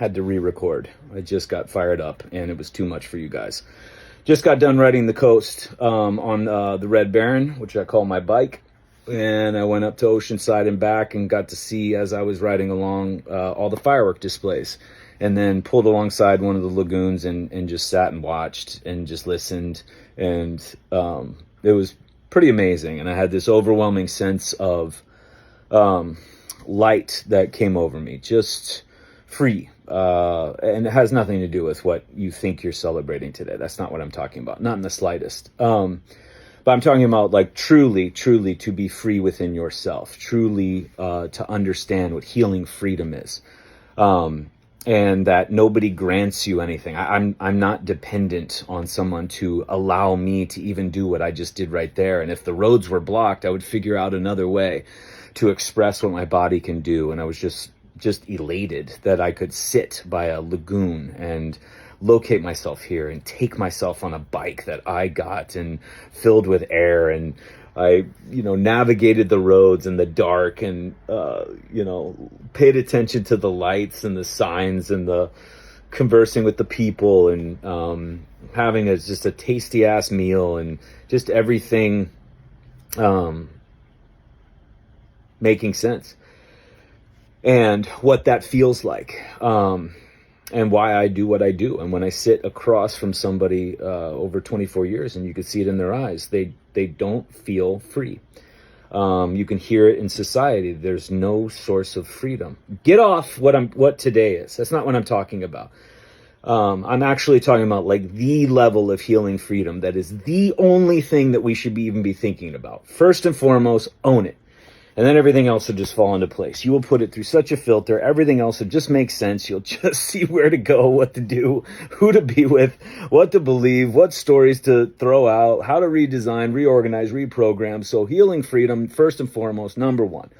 had to re-record. I just got fired up and it was too much for you guys. Just got done riding the coast on the Red Baron, which I call my bike. And I went up to Oceanside and back and got to see, as I was riding along, all the firework displays. And then pulled alongside one of the lagoons and just sat and watched and just listened. And it was pretty amazing. And I had this overwhelming sense of light that came over me, just free. And it has nothing to do with what you think you're celebrating today. That's not what I'm talking about. Not in the slightest. But I'm talking about like truly to be free within yourself, truly to understand what healing freedom is. And that nobody grants you anything. I'm not dependent on someone to allow me to even do what I just did right there. And if the roads were blocked, I would figure out another way to express what my body can do. And I was just elated that I could sit by a lagoon and locate myself here and take myself on a bike that I got and filled with air, and I, navigated the roads in the dark and, paid attention to the lights and the signs and the conversing with the people and having just a tasty ass meal and just everything making sense. And what that feels like. And why I do what I do. And when I sit across from somebody over 24 years, and you can see it in their eyes, they don't feel free. You can hear it in society. There's no source of freedom. Get off what today is. That's not what I'm talking about. I'm actually talking about like the level of healing freedom that is the only thing that we should even be thinking about. First and foremost, own it. And then everything else will just fall into place. You will put it through such a filter. Everything else will just make sense. You'll just see where to go, what to do, who to be with, what to believe, what stories to throw out, how to redesign, reorganize, reprogram. So healing freedom, first and foremost, number one.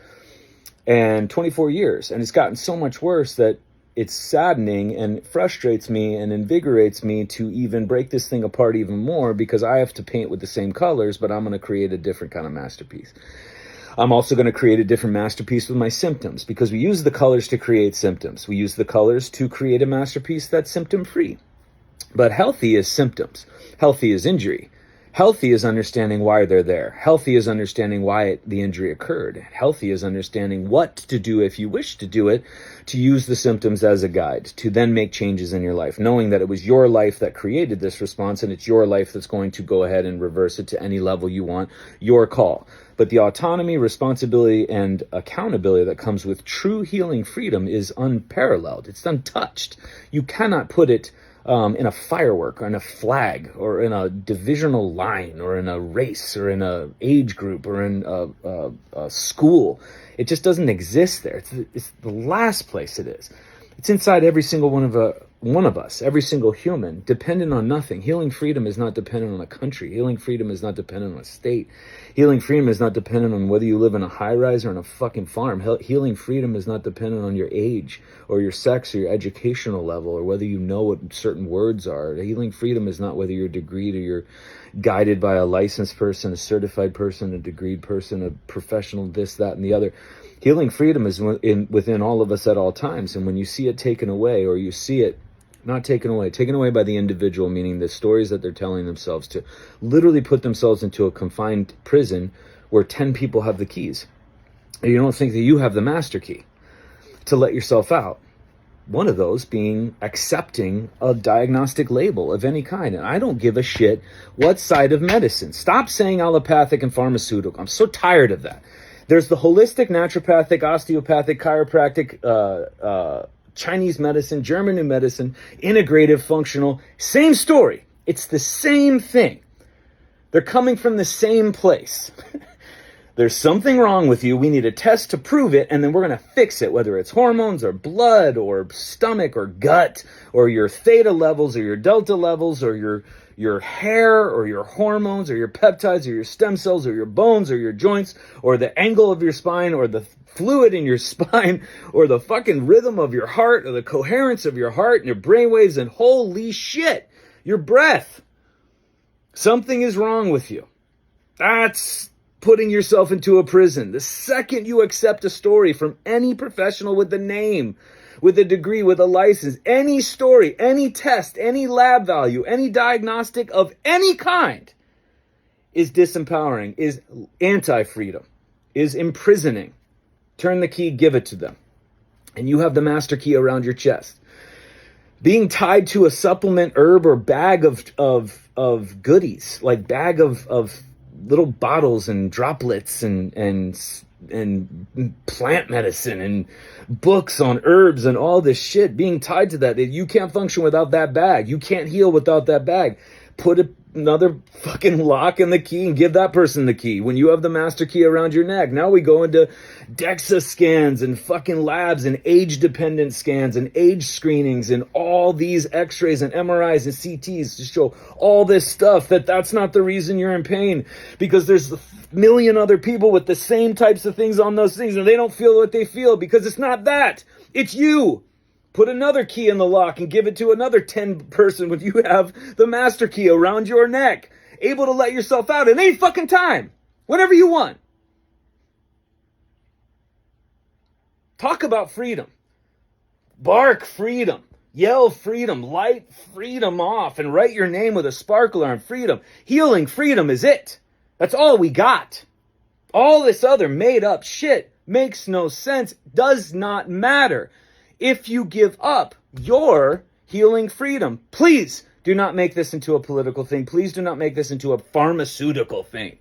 And 24 years. And it's gotten so much worse that it's saddening and frustrates me and invigorates me to even break this thing apart even more, because I have to paint with the same colors, but I'm going to create a different kind of masterpiece. I'm also going to create a different masterpiece with my symptoms, because we use the colors to create symptoms. We use the colors to create a masterpiece that's symptom-free. But healthy is symptoms. Healthy is injury. Healthy is understanding why they're there. Healthy is understanding why the injury occurred. Healthy is understanding what to do if you wish to do it, to use the symptoms as a guide, to then make changes in your life, knowing that it was your life that created this response, and it's your life that's going to go ahead and reverse it to any level you want, your call. But the autonomy, responsibility, and accountability that comes with true healing freedom is unparalleled. It's untouched. You cannot put it in a firework or in a flag or in a divisional line or in a race or in a age group or in a school. It just doesn't exist there. It's the last place it is. It's inside every single one of us, every single human, dependent on nothing. Healing freedom is not dependent on a country. Healing freedom is not dependent on a state. Healing freedom is not dependent on whether you live in a high-rise or on a fucking farm. Healing freedom is not dependent on your age or your sex or your educational level or whether you know what certain words are. Healing freedom is not whether you're degreed or you're guided by a licensed person, a certified person, a degreed person, a professional, this, that, and the other. Healing freedom is within all of us at all times. And when you see it taken away, or you see it not taken away by the individual, meaning the stories that they're telling themselves, to literally put themselves into a confined prison where 10 people have the keys. And you don't think that you have the master key to let yourself out. One of those being accepting a diagnostic label of any kind. And I don't give a shit what side of medicine. Stop saying allopathic and pharmaceutical. I'm so tired of that. There's the holistic, naturopathic, osteopathic, chiropractic, Chinese medicine, German new medicine, integrative, functional. Same story. It's the same thing. They're coming from the same place. There's something wrong with you. We need a test to prove it, and then we're going to fix it, whether it's hormones or blood or stomach or gut or your theta levels or your delta levels or your hair or your hormones or your peptides or your stem cells or your bones or your joints or the angle of your spine or the fluid in your spine or the fucking rhythm of your heart or the coherence of your heart and your brainwaves, and holy shit, your breath. Something is wrong with you. That's putting yourself into a prison. The second you accept a story from any professional with a name, with a degree, with a license, any story, any test, any lab value, any diagnostic of any kind is disempowering, is anti-freedom, is imprisoning. Turn the key, give it to them. And you have the master key around your chest. Being tied to a supplement, herb, or bag of goodies, like bag of little bottles and droplets and plant medicine and books on herbs and all this shit, being tied to that you can't function without that bag. You can't heal without that bag. Put another fucking lock in the key and give that person the key. When you have the master key around your neck, now we go into DEXA scans and fucking labs and age-dependent scans and age screenings and all these x-rays and MRIs and CTs to show all this stuff that's not the reason you're in pain, because there's a million other people with the same types of things on those things and they don't feel what they feel, because it's not that. It's you. Put another key in the lock and give it to another 10 person when you have the master key around your neck, able to let yourself out at any fucking time, whenever you want. Talk about freedom. Bark freedom. Yell freedom. Light freedom off and write your name with a sparkler on freedom. Healing freedom is it. That's all we got. All this other made up shit makes no sense, does not matter. If you give up your healing freedom, please do not make this into a political thing. Please do not make this into a pharmaceutical thing.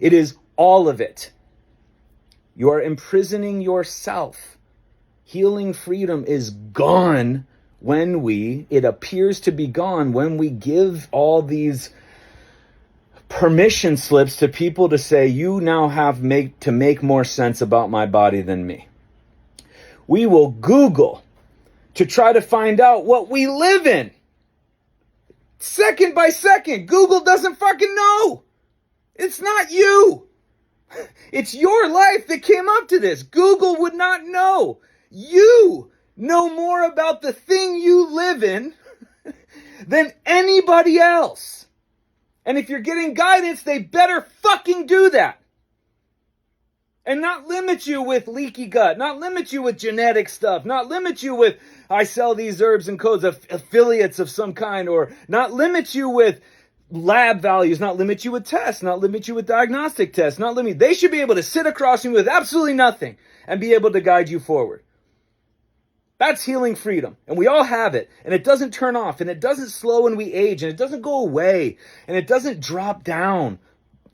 It is all of it. You are imprisoning yourself. Healing freedom is gone it appears to be gone when we give all these permission slips to people to say, you now have to make more sense about my body than me. We will Google to try to find out what we live in. Second by second, Google doesn't fucking know. It's not you. It's your life that came up to this. Google would not know. You know more about the thing you live in than anybody else. And if you're getting guidance, they better fucking do that. And not limit you with leaky gut, not limit you with genetic stuff, not limit you with, I sell these herbs and codes of affiliates of some kind, or not limit you with lab values, not limit you with tests, not limit you with diagnostic tests, they should be able to sit across you with absolutely nothing and be able to guide you forward. That's healing freedom. And we all have it. And it doesn't turn off, and it doesn't slow when we age, and it doesn't go away, and it doesn't drop down.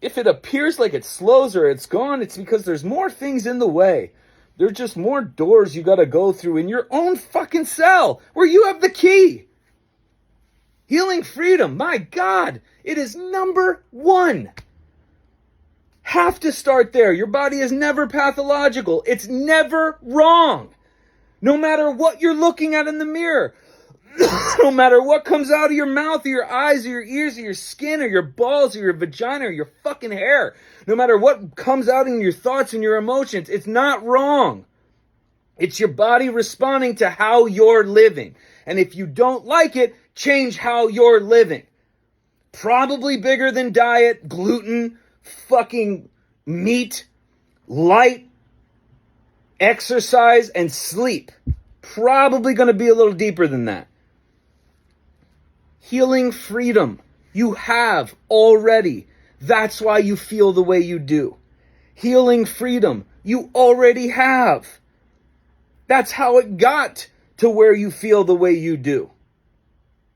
If it appears like it slows or it's gone, it's because there's more things in the way. There's just more doors you got to go through in your own fucking cell where you have the key. Healing freedom, my God, it is number one. Have to start there. Your body is never pathological. It's never wrong. No matter what you're looking at in the mirror. No matter what comes out of your mouth or your eyes or your ears or your skin or your balls or your vagina or your fucking hair. No matter what comes out in your thoughts and your emotions, it's not wrong. It's your body responding to how you're living. And if you don't like it, change how you're living. Probably bigger than diet, gluten, fucking meat, light, exercise, and sleep. Probably going to be a little deeper than that. Healing freedom. You have already. That's why you feel the way you do. Healing freedom. You already have. That's how it got to where you feel the way you do.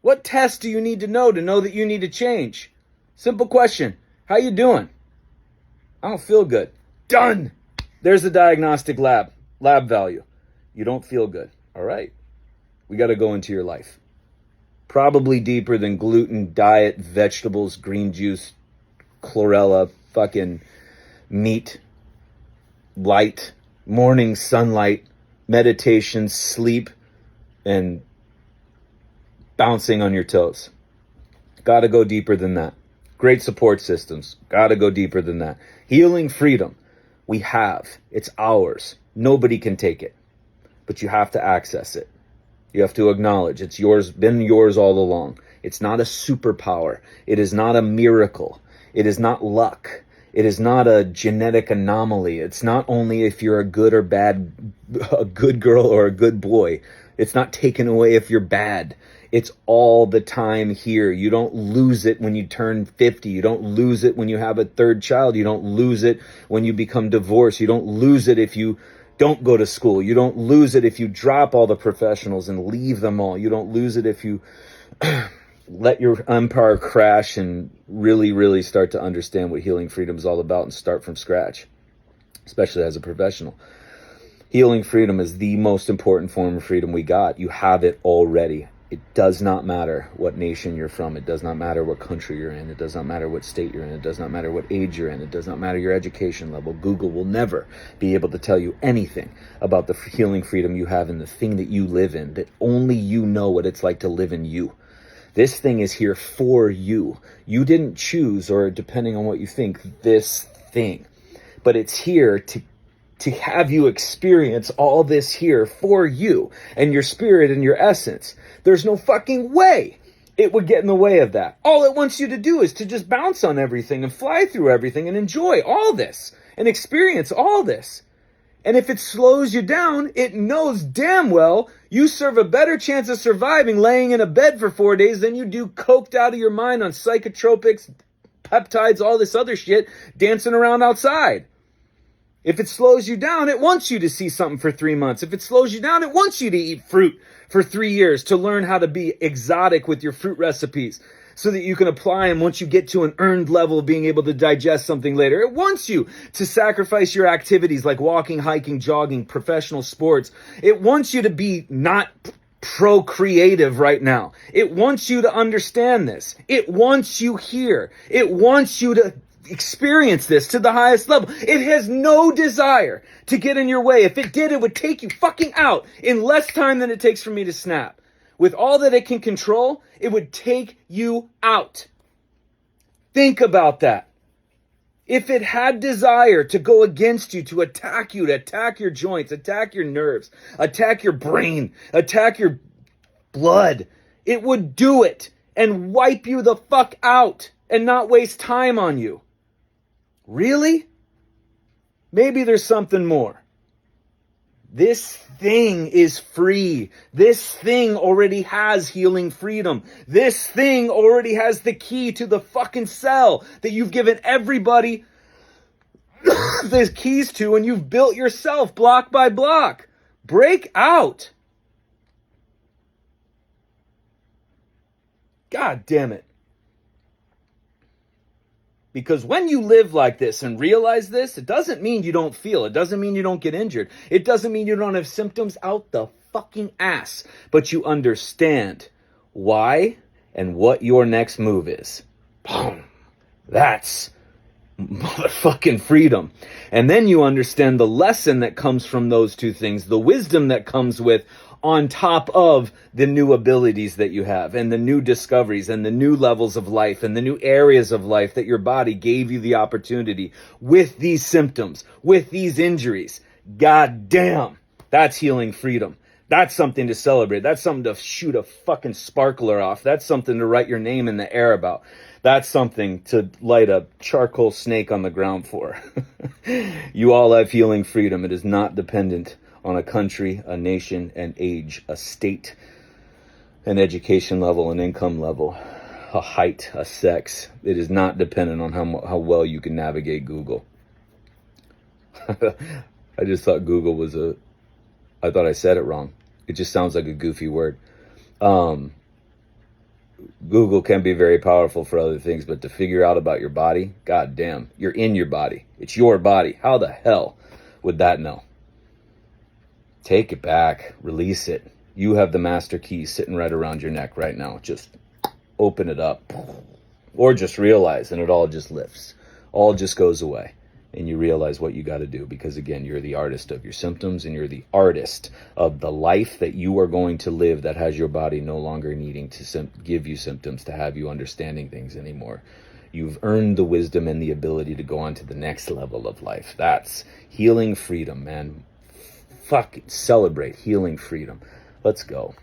What tests do you need to know that you need to change? Simple question. How you doing? I don't feel good. Done. There's the diagnostic lab value. You don't feel good. All right. We got to go into your life. Probably deeper than gluten, diet, vegetables, green juice, chlorella, fucking meat, light, morning sunlight, meditation, sleep, and bouncing on your toes. Got to go deeper than that. Great support systems. Got to go deeper than that. Healing freedom. We have. It's ours. Nobody can take it. But you have to access it. You have to acknowledge it's yours, been yours all along. It's not a superpower. It is not a miracle. It is not luck. It is not a genetic anomaly. It's not only if you're a good or bad, a good girl or a good boy. It's not taken away if you're bad. It's all the time here. You don't lose it when you turn 50. You don't lose it when you have a third child. You don't lose it when you become divorced. You don't lose it if you don't go to school. You don't lose it if you drop all the professionals and leave them all. You don't lose it if you let your empire crash and really, really start to understand what healing freedom is all about and start from scratch, especially as a professional. Healing freedom is the most important form of freedom we got. You have it already. It does not matter what nation you're from. It does not matter what country you're in. It does not matter what state you're in. It does not matter what age you're in. It does not matter your education level. Google will never be able to tell you anything about the healing freedom you have in the thing that you live in, that only you know what it's like to live in you. This thing is here for you. You didn't choose, or depending on what you think, this thing. But it's here to have you experience all this here for you and your spirit and your essence. There's no fucking way it would get in the way of that. All it wants you to do is to just bounce on everything and fly through everything and enjoy all this and experience all this. And if it slows you down, it knows damn well you serve a better chance of surviving laying in a bed for 4 days than you do coked out of your mind on psychotropics, peptides, all this other shit, dancing around outside. If it slows you down, it wants you to see something for 3 months. If it slows you down, it wants you to eat fruit for 3 years, to learn how to be exotic with your fruit recipes so that you can apply them once you get to an earned level of being able to digest something later. It wants you to sacrifice your activities like walking, hiking, jogging, professional sports. It wants you to be not procreative right now. It wants you to understand this. It wants you here. It wants you to experience this to the highest level. It has no desire to get in your way. If it did, it would take you fucking out in less time than it takes for me to snap. With all that it can control, it would take you out. Think about that. If it had desire to go against you, to attack your joints, attack your nerves, attack your brain, attack your blood, it would do it and wipe you the fuck out and not waste time on you. Really? Maybe there's something more. This thing is free. This thing already has healing freedom. This thing already has the key to the fucking cell that you've given everybody the keys to, and you've built yourself block by block. Break out. God damn it. Because when you live like this and realize this, it doesn't mean you don't feel. It doesn't mean you don't get injured. It doesn't mean you don't have symptoms out the fucking ass. But you understand why and what your next move is. Boom. That's motherfucking freedom. And then you understand the lesson that comes from those two things, the wisdom that comes with on top of the new abilities that you have and the new discoveries and the new levels of life and the new areas of life that your body gave you the opportunity with these symptoms, with these injuries. God damn, that's healing freedom. That's something to celebrate. That's something to shoot a fucking sparkler off. That's something to write your name in the air about. That's something to light a charcoal snake on the ground for. You all have healing freedom. It is not dependent on a country, a nation, an age, a state, an education level, an income level, a height, a sex. It is not dependent on how well you can navigate Google. I just thought Google was I thought I said it wrong. It just sounds like a goofy word. Google can be very powerful for other things, but to figure out about your body, god damn, you're in your body. It's your body. How the hell would that know? Take it back. Release it. You have the master key sitting right around your neck right now. Just open it up. Or just realize, and it all just lifts. All just goes away. And you realize what you got to do. Because again, you're the artist of your symptoms. And you're the artist of the life that you are going to live that has your body no longer needing to give you symptoms, to have you understanding things anymore. You've earned the wisdom and the ability to go on to the next level of life. That's healing freedom, man. Fuck, celebrate healing freedom. Let's go.